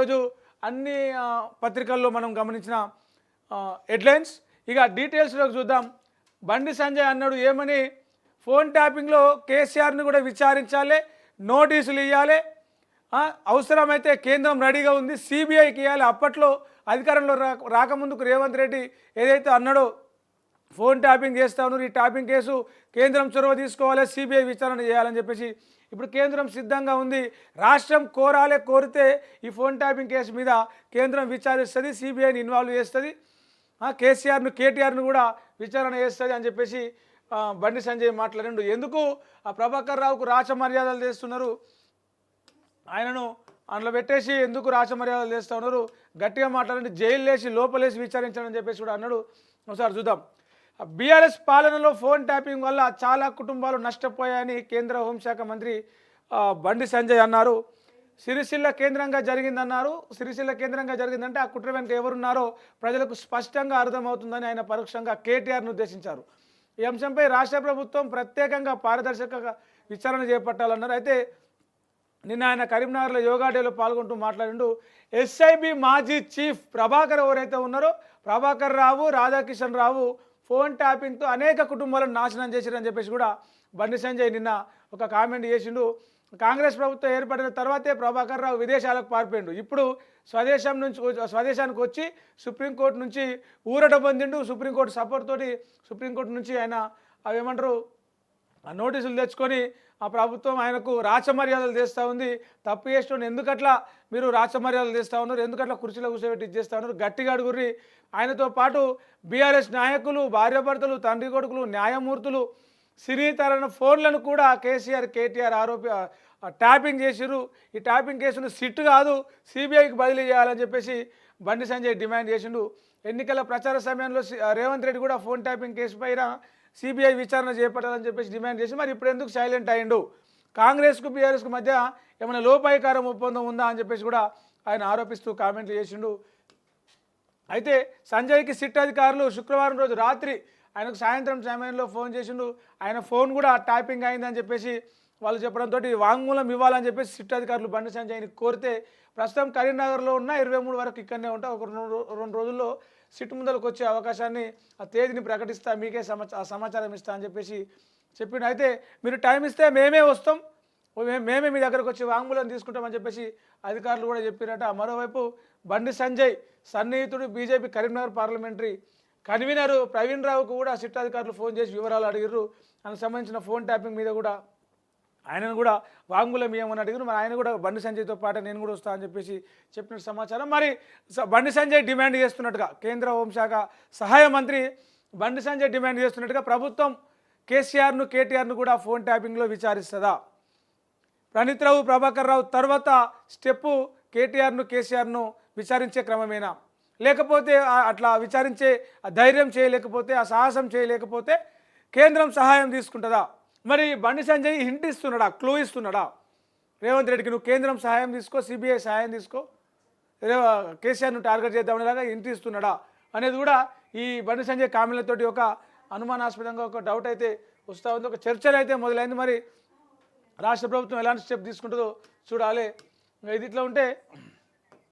ఈరోజు అన్ని పత్రికల్లో మనం గమనించిన హెడ్లైన్స్. ఇక డీటెయిల్స్లోకి చూద్దాం. బండి సంజయ్ అన్నాడు ఏమని, ఫోన్ ట్యాపింగ్లో కేసీఆర్ని కూడా విచారించాలి, నోటీసులు ఇవ్వాలి, అవసరమైతే కేంద్రం రెడీగా ఉంది, సిబిఐకి ఇవ్వాలి. అప్పట్లో అధికారంలో రాకముందుకు రేవంత్ రెడ్డి ఏదైతే అన్నాడో ఫోన్ ట్యాపింగ్ చేస్తా ఉన్నారు, ఈ ట్యాపింగ్ కేసు కేంద్రం చొరవ తీసుకోవాలి, సిబిఐ విచారణ చేయాలని చెప్పేసి ఇప్పుడు కేంద్రం సిద్ధంగా ఉంది. రాష్ట్రం కోరితే ఈ ఫోన్ ట్యాపింగ్ కేసు మీద కేంద్రం విచారిస్తుంది, సిబిఐని ఇన్వాల్వ్ చేస్తుంది, కేసీఆర్ను కేటీఆర్ను కూడా విచారణ చేస్తుంది అని చెప్పేసి బండి సంజయ్ మాట్లాడిండు. ఎందుకు ప్రభాకర్ రావుకు రాచ మర్యాదలు చేస్తున్నారు, ఆయనను అందులో పెట్టేసి ఎందుకు రాచ మర్యాదలు చేస్తూ ఉన్నారు, గట్టిగా మాట్లాడండి, జైలు వేసి లోపలేసి విచారించాలని చెప్పేసి కూడా అన్నాడు. ఒకసారి చూద్దాం. బీఆర్ఎస్ పాలనలో ఫోన్ ట్యాపింగ్ వల్ల చాలా కుటుంబాలు నష్టపోయాయని కేంద్ర హోంశాఖ మంత్రి బండి సంజయ్ అన్నారు. సిరిసిల్ల కేంద్రంగా జరిగిందన్నారు. సిరిసిల్ల కేంద్రంగా జరిగిందంటే ఆ కుట్ర వెనుక ఎవరున్నారో ప్రజలకు స్పష్టంగా అర్థమవుతుందని ఆయన పరోక్షంగా కేటీఆర్ను ఉద్దేశించారు. ఈ అంశంపై రాష్ట్ర ప్రభుత్వం ప్రత్యేకంగా పారదర్శక విచారణ చేపట్టాలన్నారు. అయితే నిన్న ఆయన కరీంనగర్లో యోగా డేలో పాల్గొంటూ మాట్లాడిండు. ఎస్ఐబి మాజీ చీఫ్ ప్రభాకర్ ఎవరైతే ఉన్నారో ప్రభాకర్ రావు, రాధాకిషన్ రావు ఫోన్ ట్యాపింగ్తో అనేక కుటుంబాలను నాశనం చేశారని చెప్పేసి కూడా బండి సంజయ్ నిన్న ఒక కామెంట్ చేసిండు. కాంగ్రెస్ ప్రభుత్వం ఏర్పడిన తర్వాతే ప్రభాకర్ రావు విదేశాలకు పారిపోయిండు. ఇప్పుడు స్వదేశానికి వచ్చి సుప్రీంకోర్టు నుంచి ఊరట పొందిండు. సుప్రీంకోర్టు సపోర్ట్ తోటి సుప్రీంకోర్టు నుంచి ఆయన అవేమంటారు నోటీసులు తెచ్చుకొని ఆ ప్రభుత్వం ఆయనకు రాచమర్యాదలు చేస్తూ ఉంది. తప్పు చేస్తుండే ఎందుకట్లా మీరు రాచమర్యాదలు చేస్తూ ఉన్నారు, ఎందుకట్లా కుర్చీలో కూర్చోబెట్టి ఇచ్చేస్తూ ఉన్నారు, గట్టిగా అడుగుర్రి. ఆయనతో పాటు బీఆర్ఎస్ నాయకులు, భార్యాభర్తలు, తండ్రి కొడుకులు, న్యాయమూర్తులు సినీతరణ ఫోన్లను కూడా కేసీఆర్ కేటీఆర్ ట్యాపింగ్ చేసిరు. ఈ ట్యాపింగ్ కేసును సిట్ కాదు సిబిఐకి బదిలీ చేయాలని చెప్పేసి బండి సంజయ్ డిమాండ్ చేసిండు. ఎన్నికల ప్రచార సమయంలో రేవంత్ రెడ్డి కూడా ఫోన్ ట్యాపింగ్ కేసు పైన సిబిఐ విచారణ చేపట్టాలని చెప్పేసి డిమాండ్ చేసి మరి ఇప్పుడు ఎందుకు సైలెంట్ అయ్యిండు, కాంగ్రెస్కు బీఆర్ఎస్కు మధ్య ఏమైనా లోపాయికారం ఒప్పందం ఉందా అని చెప్పేసి కూడా ఆయన ఆరోపిస్తూ కామెంట్లు చేసిండు. అయితే సంజయ్కి సిట్ అధికారులు శుక్రవారం రోజు రాత్రి ఆయనకు సాయంత్రం సమయంలో ఫోన్ చేసిండు. ఆయన ఫోన్ కూడా ట్యాపింగ్ అయిందని చెప్పేసి వాళ్ళు చెప్పడంతో వాంగ్మూలం ఇవ్వాలని చెప్పేసి సిట్ అధికారులు బండి సంజయ్ని కోరితే ప్రస్తుతం కరీంనగర్లో ఉన్న 23 వరకు ఇక్కడనే ఉంటా, ఒక 2 రోజుల్లో సిట్ ముందరకు వచ్చే అవకాశాన్ని ఆ తేదీని ప్రకటిస్తా, మీకే సమాచారం ఇస్తా అని చెప్పేసి చెప్పిండు. అయితే మీరు టైం ఇస్తే మేమే వస్తాం, మేమే మీ దగ్గరకు వచ్చి వాంగ్మూలం తీసుకుంటామని చెప్పేసి అధికారులు కూడా చెప్పారట. మరోవైపు బండి సంజయ్ సన్నిహితుడు BJP Karimnagar parliamentary convener Praveen రావుకు కూడా సిట్ అధికారులు ఫోన్ చేసి వివరాలు అడిగారు. దానికి సంబంధించిన ఫోన్ ట్యాపింగ్ మీద కూడా ఆయనను కూడా వాంగ్మూలం ఇవ్వమని అడిగారు. మరి ఆయన కూడా బండి సంజయ్తో పాటు నేను కూడా వస్తా అని చెప్పేసి చెప్పిన సమాచారం. మరి బండి సంజయ్ డిమాండ్ చేస్తున్నట్టుగా కేంద్ర హోంశాఖ సహాయ మంత్రి బండి సంజయ్ డిమాండ్ చేస్తున్నట్టుగా ప్రభుత్వం కేసీఆర్ను కేటీఆర్ను కూడా ఫోన్ ట్యాపింగ్లో విచారిస్తుందా, ప్రణీత్ రావు ప్రభాకర్ రావు తర్వాత స్టెప్పు కేటీఆర్ను కేసీఆర్ను విచారించే క్రమమేనా, లేకపోతే అట్లా విచారించే ధైర్యం చేయలేకపోతే ఆ సాహసం చేయలేకపోతే కేంద్రం సహాయం తీసుకుంటుందా? మరి బండి సంజయ్ హింట్ ఇస్తున్నాడా, క్లూ ఇస్తున్నాడా రేవంత్ రెడ్డికి, నువ్వు కేంద్రం సహాయం తీసుకో, సిబిఐ సహాయం తీసుకో, కేసీఆర్ను టార్గెట్ చేద్దామనేలాగా హింట్ ఇస్తున్నాడా అనేది కూడా ఈ బండి సంజయ్ కామెంట్లతోటి ఒక అనుమానాస్పదంగా ఒక డౌట్ అయితే వస్తూ ఉంది, ఒక చర్చలు అయితే మొదలైంది. మరి రాష్ట్ర ప్రభుత్వం ఎలాంటి స్టెప్ తీసుకుంటుందో చూడాలి. ఇది ఇట్లా ఉంటే